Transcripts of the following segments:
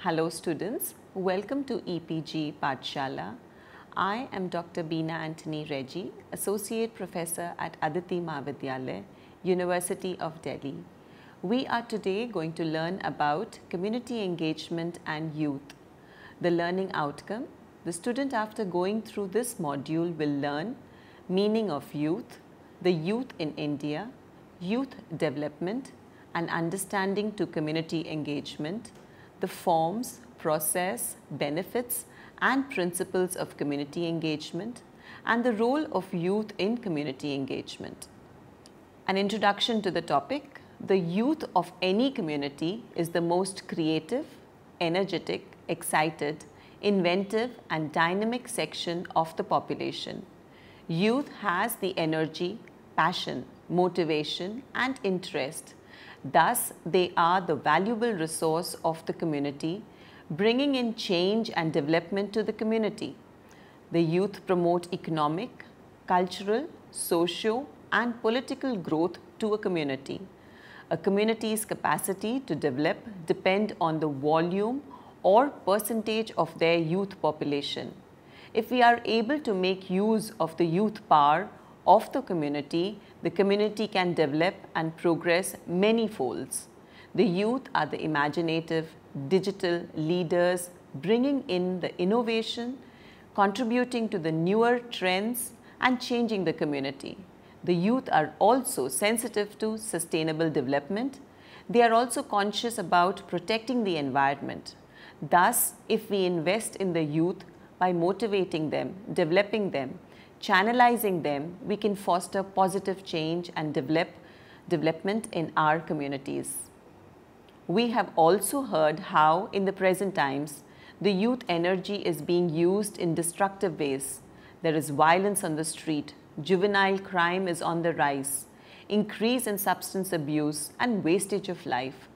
Hello students, welcome to EPG Pathshala. I am Dr. Beena Antony Reggie, Associate Professor at Aditi Mahavidyalaya, University of Delhi. We are today going to learn about community engagement and youth. The learning outcome: the student after going through this module will learn meaning of youth, the youth in India, youth development and understanding to community engagement, the forms, process, benefits and principles of community engagement, and the role of youth in community engagement. An introduction to the topic: the youth of any community is the most creative, energetic, excited, inventive and dynamic section of the population. Youth has the energy, passion, motivation and interest. Thus, they are the valuable resource of the community, bringing in change and development to the community. The youth promote economic, cultural, socio and political growth to a community. A community's capacity to develop depend on the volume or percentage of their youth population. If we are able to make use of the youth power of the community can develop and progress many folds. The youth are the imaginative, digital leaders, bringing in the innovation, contributing to the newer trends and changing the community. The youth are also sensitive to sustainable development. They are also conscious about protecting the environment. Thus, if we invest in the youth by motivating them, developing them, channelizing them, we can foster positive change and development in our communities. We have also heard how in the present times the youth energy is being used in destructive ways. There is violence on the street, juvenile crime is on the rise, increase in substance abuse and wastage of life,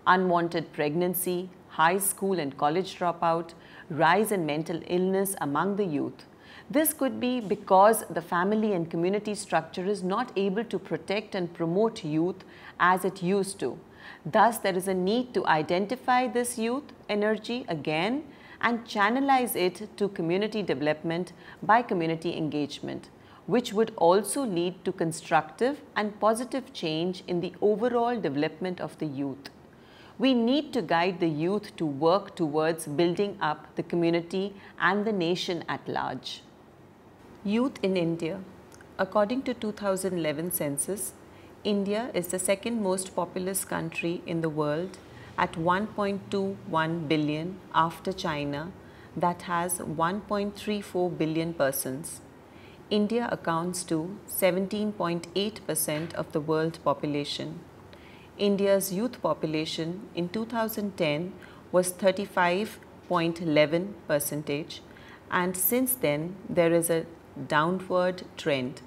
unwanted pregnancy, high school and college dropout, rise in mental illness among the youth. This could be because the family and community structure is not able to protect and promote youth as it used to. Thus, there is a need to identify this youth energy again and channelize it to community development by community engagement, which would also lead to constructive and positive change in the overall development of the youth. We need to guide the youth to work towards building up the community and the nation at large. Youth in India. According to 2011 census, India is the second most populous country in the world at 1.21 billion after China, that has 1.34 billion persons. India accounts to 17.8% of the world population. India's youth population in 2010 was 35.11%, and since then there is a downward trend.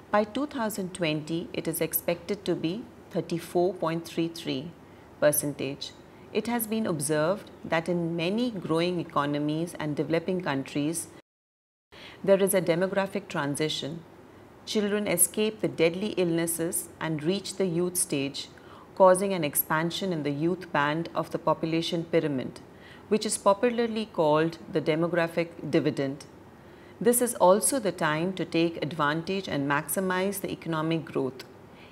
By 2020, it is expected to be 34.33%. It has been observed that in many growing economies and developing countries, there is a demographic transition. Children escape the deadly illnesses and reach the youth stage, causing an expansion in the youth band of the population pyramid, which is popularly called the demographic dividend. This is also the time to take advantage and maximize the economic growth.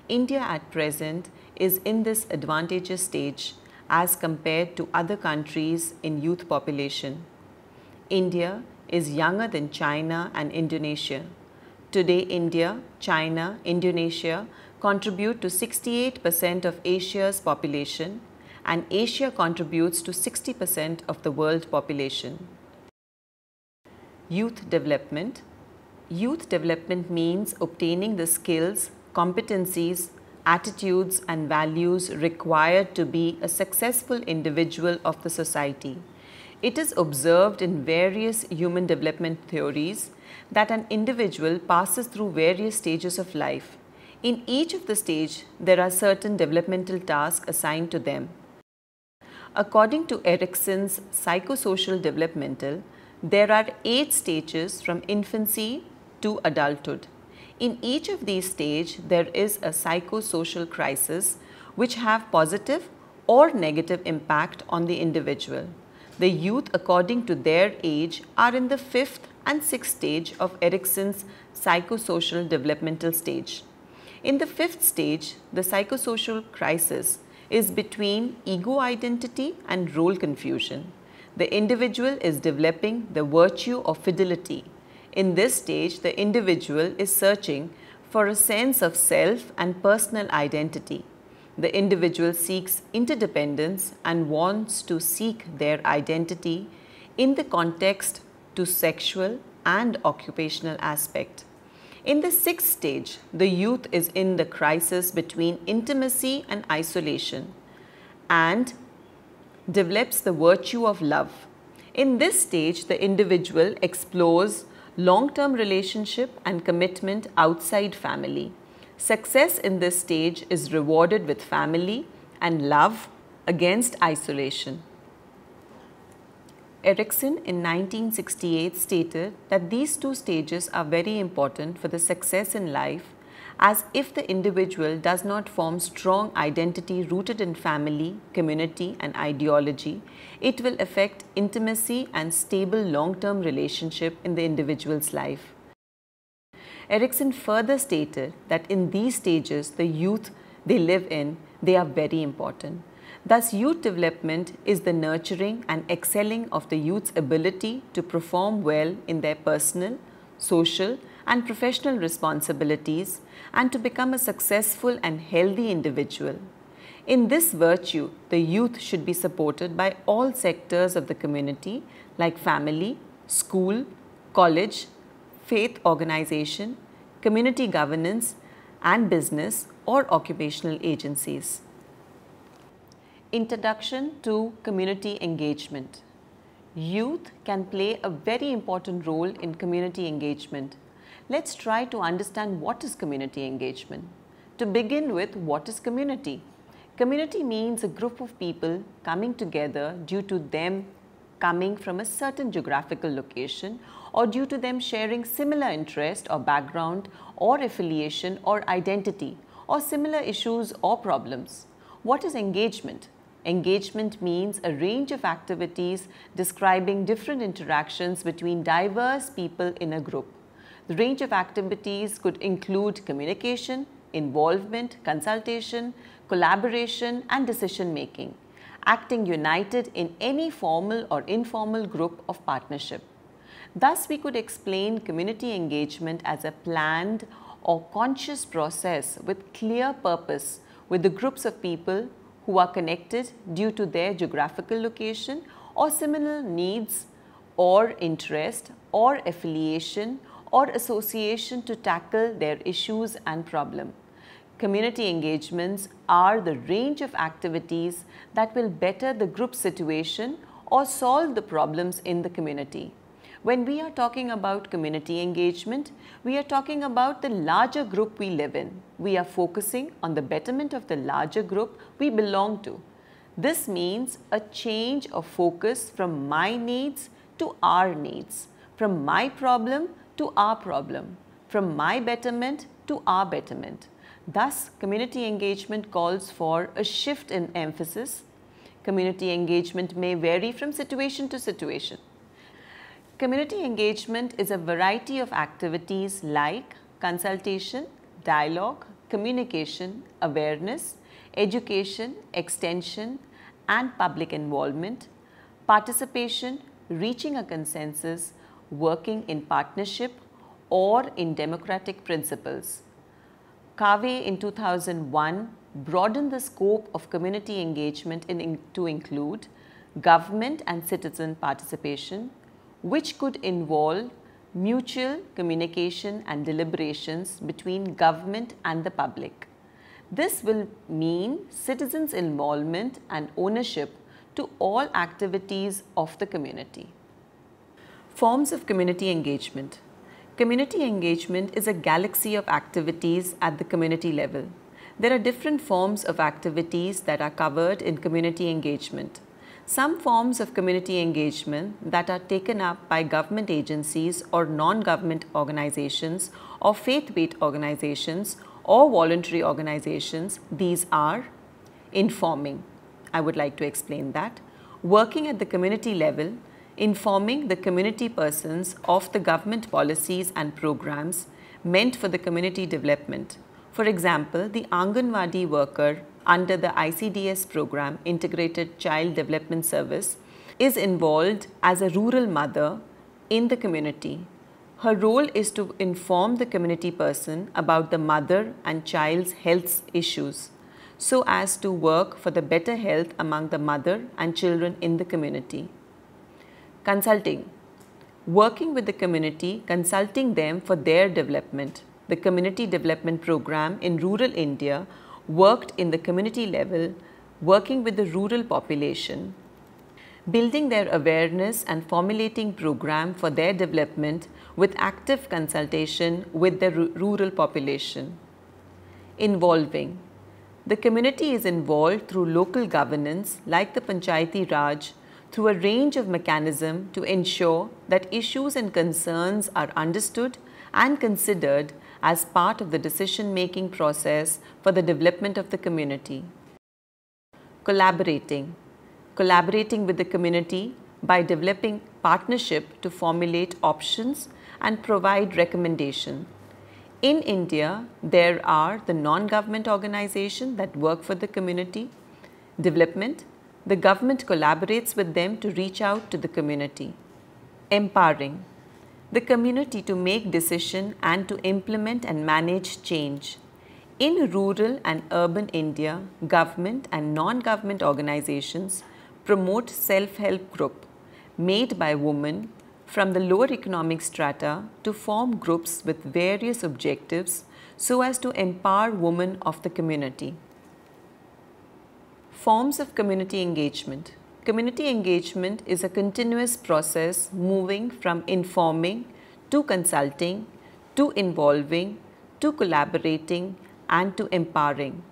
India at present is in this advantageous stage as compared to other countries in youth population. India is younger than China and Indonesia. Today, India, China, Indonesia contribute to 68% of Asia's population, and Asia contributes to 60% of the world population. Youth development. Youth development means obtaining the skills, competencies, attitudes and values required to be a successful individual of the society. It is observed in various human development theories that an individual passes through various stages of life. In each of the stages, there are certain developmental tasks assigned to them. According to Erikson's psychosocial developmental, there are 8 stages from infancy to adulthood. In each of these stages, there is a psychosocial crisis which have positive or negative impact on the individual. The youth, according to their age, are in the 5th and 6th stage of Erikson's psychosocial developmental stage. In the 5th stage, the psychosocial crisis is between ego identity and role confusion. The individual is developing the virtue of fidelity. In this stage, the individual is searching for a sense of self and personal identity. The individual seeks interdependence and wants to seek their identity in the context to sexual and occupational aspect. In the 6th stage, the youth is in the crisis between intimacy and isolation and develops the virtue of love. In this stage, the individual explores long-term relationship and commitment outside family. Success in this stage is rewarded with family and love against isolation. Erikson in 1968 stated that these two stages are very important for the success in life, as if the individual does not form strong identity rooted in family, community and ideology, it will affect intimacy and stable long-term relationship in the individual's life. Erikson further stated that in these stages, the youth they live in, they are very important. Thus, youth development is the nurturing and excelling of the youth's ability to perform well in their personal, social and professional responsibilities and to become a successful and healthy individual. In this virtue, the youth should be supported by all sectors of the community like family, school, college, faith organization, community governance and business or occupational agencies. Introduction to community engagement. Youth can play a very important role in community engagement. Let's try to understand what is community engagement. To begin with, what is community? Community means a group of people coming together due to them coming from a certain geographical location or due to them sharing similar interest or background or affiliation or identity or similar issues or problems. What is engagement? Engagement means a range of activities describing different interactions between diverse people in a group. The range of activities could include communication, involvement, consultation, collaboration and decision making, acting united in any formal or informal group of partnership. Thus, we could explain community engagement as a planned or conscious process with clear purpose with the groups of people who are connected due to their geographical location or similar needs or interest or affiliation or association to tackle their issues and problem. Community engagements are the range of activities that will better the group situation or solve the problems in the community. When we are talking about community engagement, we are talking about the larger group we live in. We are focusing on the betterment of the larger group we belong to. This means a change of focus from my needs to our needs, from my problem to our problem, from my betterment to our betterment. Thus, community engagement calls for a shift in emphasis. Community engagement may vary from situation to situation. Community engagement is a variety of activities like consultation, dialogue, communication, awareness, education, extension and public involvement, participation, reaching a consensus, working in partnership or in democratic principles. Cave in 2001 broadened the scope of community engagement to include government and citizen participation, which could involve mutual communication and deliberations between government and the public. This will mean citizens' involvement and ownership to all activities of the community. Forms of community engagement. Community engagement is a galaxy of activities at the community level. There are different forms of activities that are covered in community engagement. Some forms of community engagement that are taken up by government agencies or non-government organizations or faith-based organizations or voluntary organizations, these are informing. I would like to explain that. working at the community level, informing the community persons of the government policies and programs meant for the community development. For example, the Anganwadi worker under the ICDS program, Integrated Child Development Service, is involved as a rural mother in the community. Her role is to inform the community person about the mother and child's health issues, so as to work for the better health among the mother and children in the community. Consulting. Working with the community, consulting them for their development. The Community Development Program in rural India worked in the community level, working with the rural population, building their awareness and formulating program for their development with active consultation with the rural population. Involving. The community is involved through local governance like the Panchayati Raj through a range of mechanisms to ensure that issues and concerns are understood and considered as part of the decision-making process for the development of the community. Collaborating. Collaborating with the community by developing partnership to formulate options and provide recommendation. In India, there are the non-government organizations that work for the community development. The government collaborates with them to reach out to the community. Empowering. The community to make decisions and to implement and manage change. In rural and urban India, government and non-government organizations promote self-help group made by women from the lower economic strata to form groups with various objectives so as to empower women of the community. Forms of community engagement. Community engagement is a continuous process moving from informing to consulting to involving to collaborating and to empowering.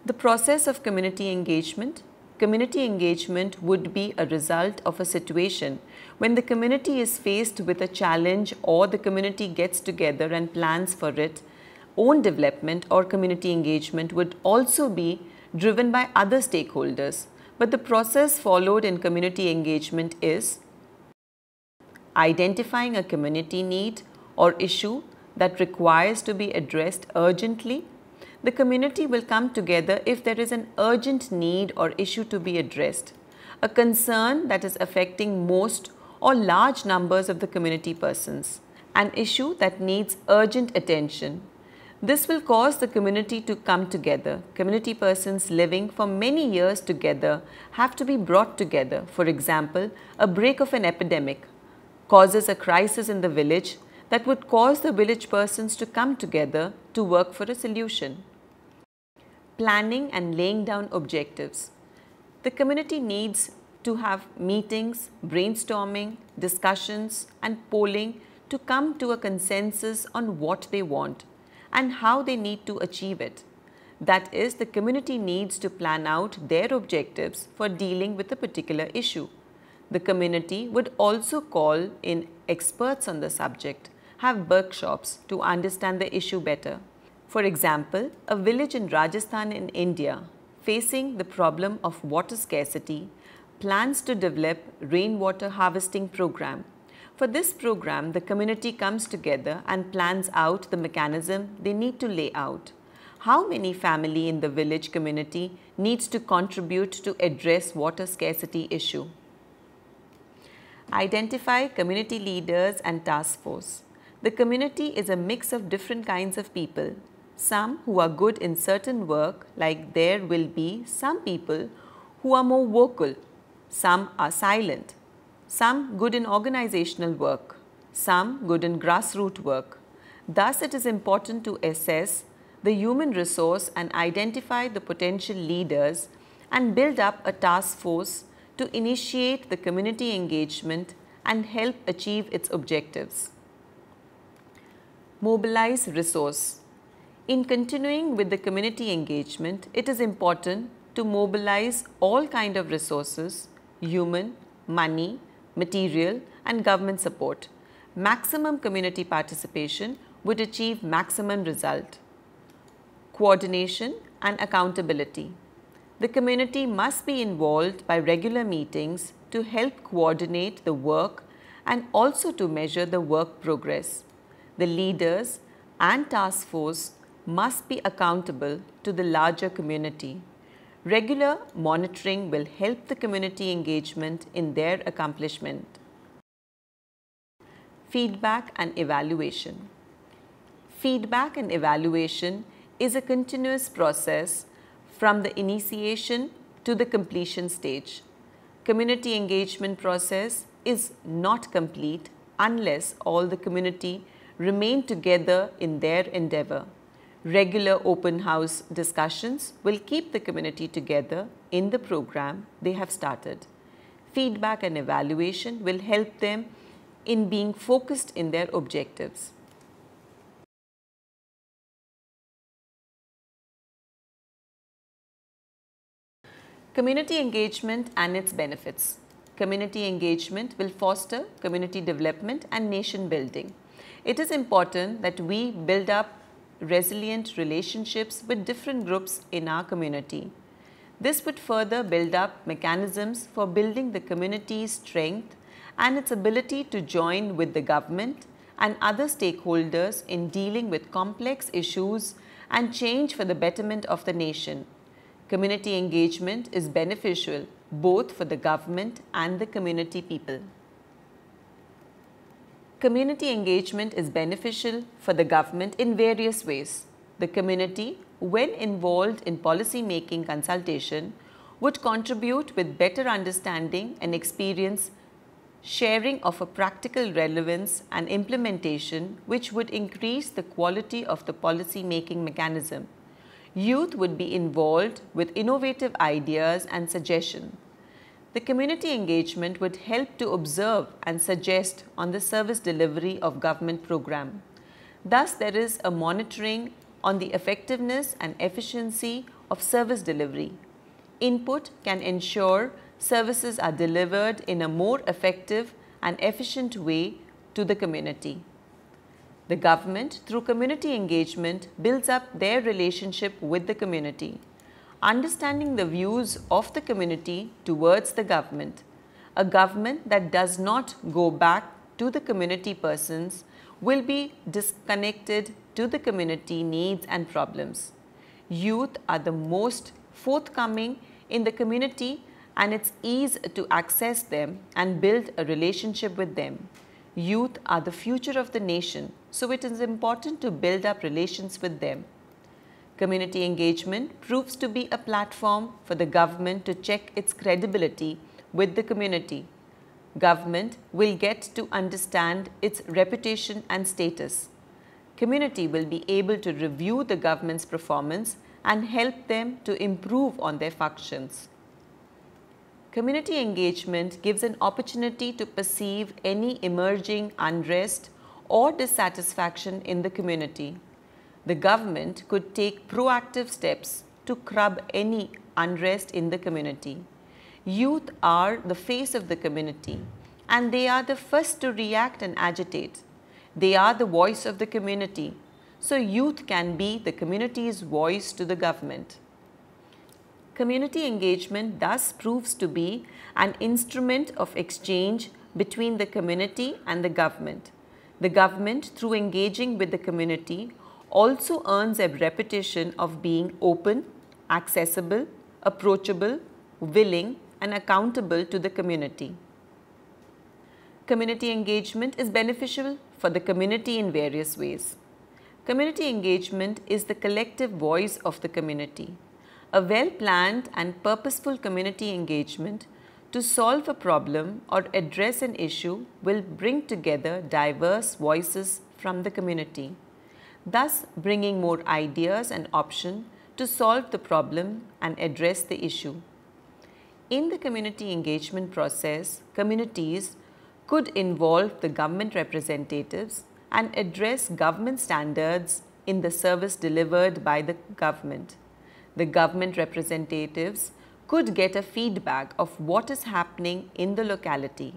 The process of community engagement. Community engagement would be a result of a situation when the community is faced with a challenge or the community gets together and plans for its own development, or community engagement would also be driven by other stakeholders. But the process followed in community engagement is identifying a community need or issue that requires to be addressed urgently. The community will come together if there is an urgent need or issue to be addressed, a concern that is affecting most or large numbers of the community persons, an issue that needs urgent attention. This will cause the community to come together. Community persons living for many years together have to be brought together. For example, a break of an epidemic causes a crisis in the village that would cause the village persons to come together to work for a solution. Planning and laying down objectives. The community needs to have meetings, brainstorming, discussions and polling to come to a consensus on what they want and how they need to achieve it. That is, the community needs to plan out their objectives for dealing with a particular issue. The community would also call in experts on the subject, have workshops to understand the issue better. For example, a village in Rajasthan in India facing the problem of water scarcity plans to develop rainwater harvesting program. For this program, the community comes together and plans out the mechanism they need to lay out. How many family in the village community needs to contribute to address water scarcity issue? Identify community leaders and task force. The community is a mix of different kinds of people. Some who are good in certain work, like there will be some people who are more vocal, some are silent, some good in organizational work, some good in grassroots work. Thus, it is important to assess the human resource and identify the potential leaders and build up a task force to initiate the community engagement and help achieve its objectives. Mobilize resource. In continuing with the community engagement, it is important to mobilize all kinds of resources, human, money, material and government support. Maximum community participation would achieve maximum result. Coordination and accountability. The community must be involved by regular meetings to help coordinate the work and also to measure the work progress. The leaders and task force must be accountable to the larger community. Regular monitoring will help the community engagement in their accomplishment. Feedback and evaluation. Feedback and evaluation is a continuous process from the initiation to the completion stage. Community engagement process is not complete unless all the community remain together in their endeavor. Regular open house discussions will keep the community together in the program they have started. Feedback and evaluation will help them in being focused in their objectives. Community engagement and its benefits. Community engagement will foster community development and nation building. It is important that we build up resilient relationships with different groups in our community. This would further build up mechanisms for building the community's strength and its ability to join with the government and other stakeholders in dealing with complex issues and change for the betterment of the nation. Community engagement is beneficial both for the government and the community people. Community engagement is beneficial for the government in various ways. The community, when involved in policy making consultation, would contribute with better understanding and experience, sharing of a practical relevance and implementation which would increase the quality of the policy making mechanism. Youth would be involved with innovative ideas and suggestions. The community engagement would help to observe and suggest on the service delivery of government program. Thus, there is a monitoring on the effectiveness and efficiency of service delivery. Input can ensure services are delivered in a more effective and efficient way to the community. The government, through community engagement, builds up their relationship with the community. Understanding the views of the community towards the government. A government that does not go back to the community persons will be disconnected to the community needs and problems. Youth are the most forthcoming in the community and it's easy to access them and build a relationship with them. Youth are the future of the nation, so it is important to build up relations with them. Community engagement proves to be a platform for the government to check its credibility with the community. Government will get to understand its reputation and status. Community will be able to review the government's performance and help them to improve on their functions. Community engagement gives an opportunity to perceive any emerging unrest or dissatisfaction in the community. The government could take proactive steps to curb any unrest in the community. Youth are the face of the community and they are the first to react and agitate. They are the voice of the community. So youth can be the community's voice to the government. Community engagement thus proves to be an instrument of exchange between the community and the government. The government, through engaging with the community, also earns a reputation of being open, accessible, approachable, willing, and accountable to the community. Community engagement is beneficial for the community in various ways. Community engagement is the collective voice of the community. A well-planned and purposeful community engagement to solve a problem or address an issue will bring together diverse voices from the community, thus bringing more ideas and options to solve the problem and address the issue. In the community engagement process, communities could involve the government representatives and address government standards in the service delivered by the government. The government representatives could get a feedback of what is happening in the locality.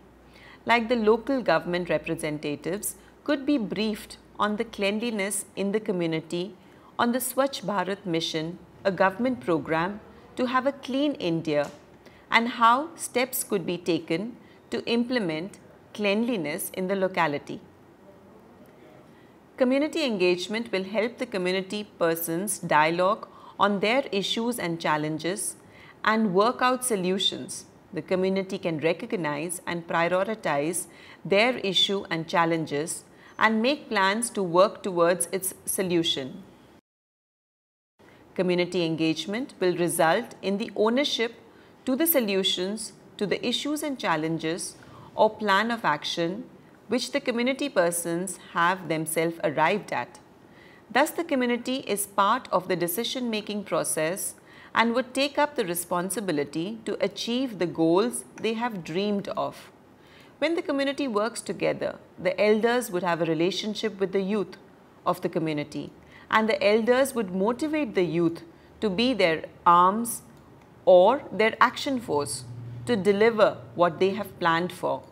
Like the local government representatives could be briefed on the cleanliness in the community, on the Swachh Bharat mission, a government program to have a clean India and how steps could be taken to implement cleanliness in the locality. Community engagement will help the community persons dialogue on their issues and challenges and work out solutions. The community can recognize and prioritize their issue and challenges and make plans to work towards its solution. Community engagement will result in the ownership to the solutions to the issues and challenges or plan of action which the community persons have themselves arrived at. Thus, the community is part of the decision-making process and would take up the responsibility to achieve the goals they have dreamed of. When the community works together, the elders would have a relationship with the youth of the community, and the elders would motivate the youth to be their arms or their action force to deliver what they have planned for.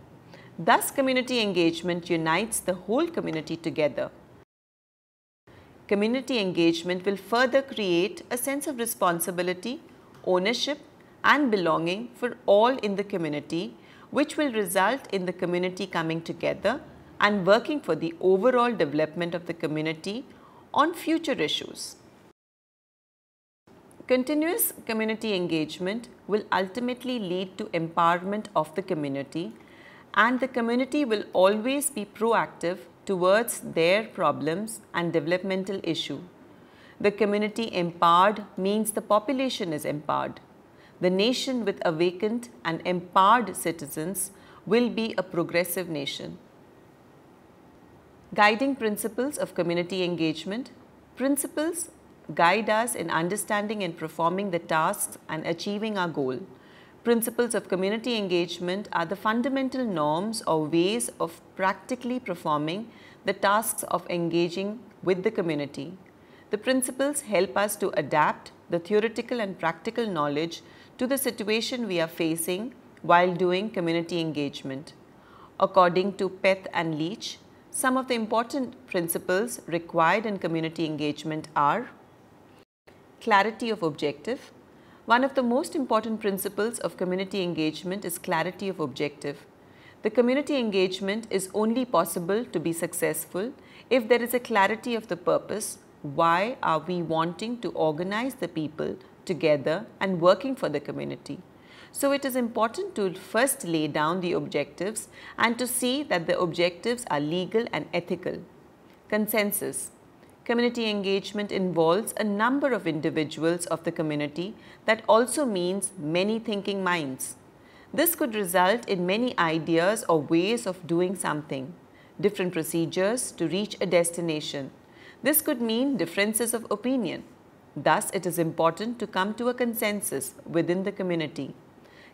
Thus, community engagement unites the whole community together. Community engagement will further create a sense of responsibility, ownership and belonging for all in the community, which will result in the community coming together and working for the overall development of the community on future issues. Continuous community engagement will ultimately lead to empowerment of the community, and the community will always be proactive towards their problems and developmental issue. The community empowered means the population is empowered. The nation with awakened and empowered citizens will be a progressive nation. Guiding principles of community engagement. Principles guide us in understanding and performing the tasks and achieving our goal. Principles of community engagement are the fundamental norms or ways of practically performing the tasks of engaging with the community. The principles help us to adapt the theoretical and practical knowledge to the situation we are facing while doing community engagement. According to Peth and Leach, some of the important principles required in community engagement are: clarity of objective. One of the most important principles of community engagement is clarity of objective. The community engagement is only possible to be successful if there is a clarity of the purpose. Why are we wanting to organize the people together and working for the community? So it is important to first lay down the objectives and to see that the objectives are legal and ethical. Consensus. Community engagement involves a number of individuals of the community that also means many thinking minds. This could result in many ideas or ways of doing something, different procedures to reach a destination. This could mean differences of opinion. Thus, it is important to come to a consensus within the community.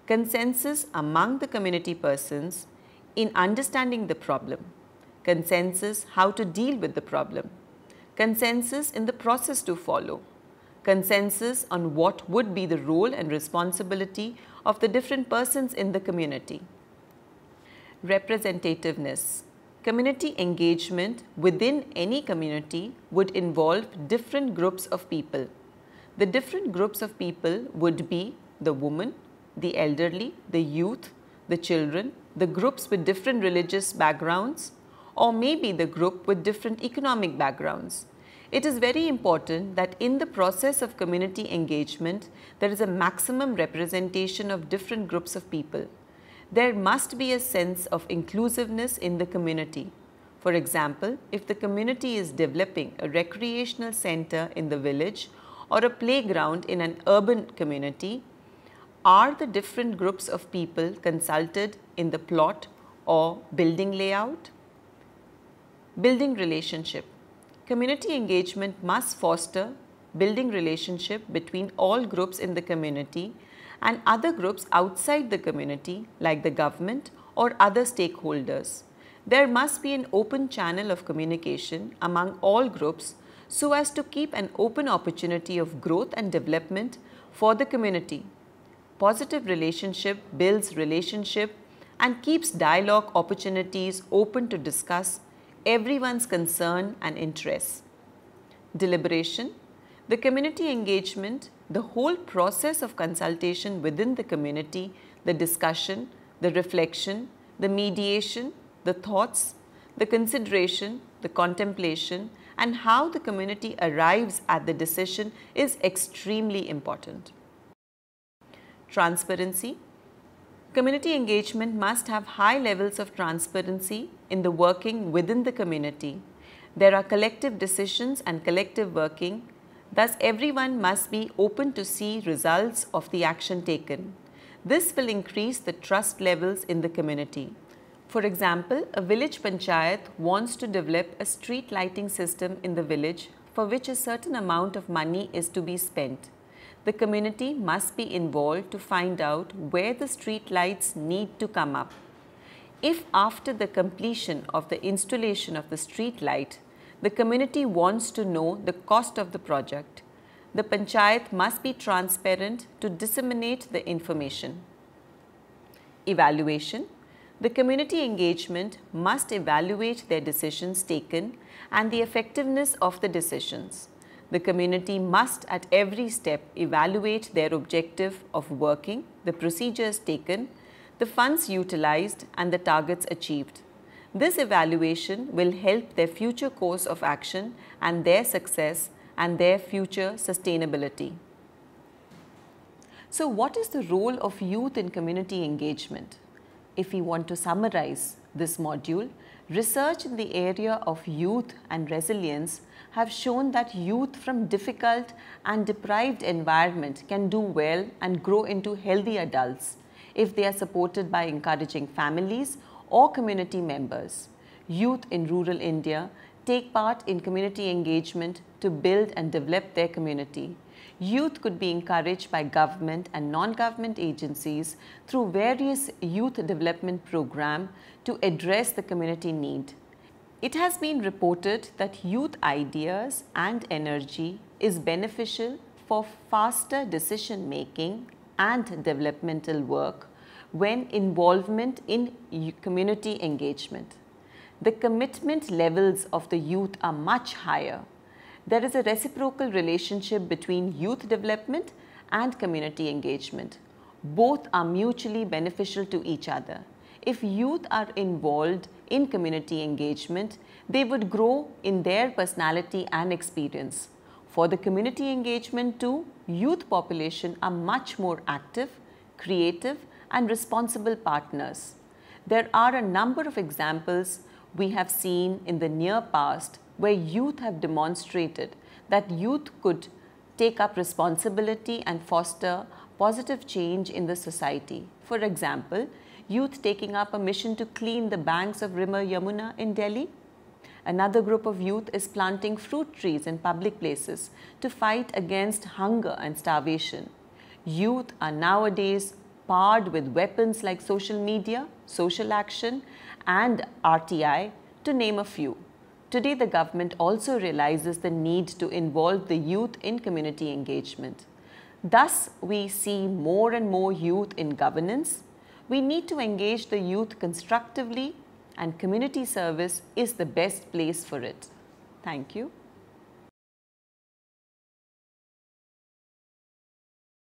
Consensus among the community persons in understanding the problem. Consensus how to deal with the problem. Consensus in the process to follow. Consensus on what would be the role and responsibility of the different persons in the community. Representativeness. Community engagement within any community would involve different groups of people. The different groups of people would be the women, the elderly, the youth, the children, the groups with different religious backgrounds, or maybe the group with different economic backgrounds. It is very important that in the process of community engagement, there is a maximum representation of different groups of people. There must be a sense of inclusiveness in the community. For example, if the community is developing a recreational center in the village or a playground in an urban community, are the different groups of people consulted in the plot or building layout? Building relationship. Community engagement must foster building relationship between all groups in the community and other groups outside the community like the government or other stakeholders. There must be an open channel of communication among all groups so as to keep an open opportunity of growth and development for the community. Positive relationship builds relationship and keeps dialogue opportunities open to discuss everyone's concern and interests. Deliberation. The community engagement the whole process of consultation within the community, the discussion, the reflection, the mediation, the thoughts, the consideration, the contemplation, and how the community arrives at the decision is extremely important. Transparency. Community engagement must have high levels of transparency in the working within the community. There are collective decisions and collective working. Thus, everyone must be open to see results of the action taken. This will increase the trust levels in the community. For example, a village panchayat wants to develop a street lighting system in the village for which a certain amount of money is to be spent. The community must be involved to find out where the street lights need to come up. If after the completion of the installation of the street light, the community wants to know the cost of the project, the panchayat must be transparent to disseminate the information. Evaluation. The community engagement must evaluate their decisions taken and the effectiveness of the decisions. The community must at every step evaluate their objective of working, the procedures taken, the funds utilized and the targets achieved. This evaluation will help their future course of action and their success and their future sustainability. So, what is the role of youth in community engagement? If we want to summarize this module, research in the area of youth and resilience have shown that youth from difficult and deprived environment can do well and grow into healthy adults if they are supported by encouraging families or community members. Youth in rural India take part in community engagement to build and develop their community. Youth could be encouraged by government and non-government agencies through various youth development programs to address the community need. It has been reported that youth ideas and energy is beneficial for faster decision making and developmental work when involvement in community engagement. The commitment levels of the youth are much higher. There is a reciprocal relationship between youth development and community engagement. Both are mutually beneficial to each other. If youth are involved in community engagement, they would grow in their personality and experience. For the community engagement too, youth population are much more active, creative and responsible partners. There are a number of examples we have seen in the near past where youth have demonstrated that youth could take up responsibility and foster positive change in the society. For example, youth taking up a mission to clean the banks of River Yamuna in Delhi. Another group of youth is planting fruit trees in public places to fight against hunger and starvation. Youth are nowadays powered with weapons like social media, social action and RTI, to name a few. Today, the government also realizes the need to involve the youth in community engagement. Thus, we see more and more youth in governance. We need to engage the youth constructively, and community service is the best place for it. Thank you.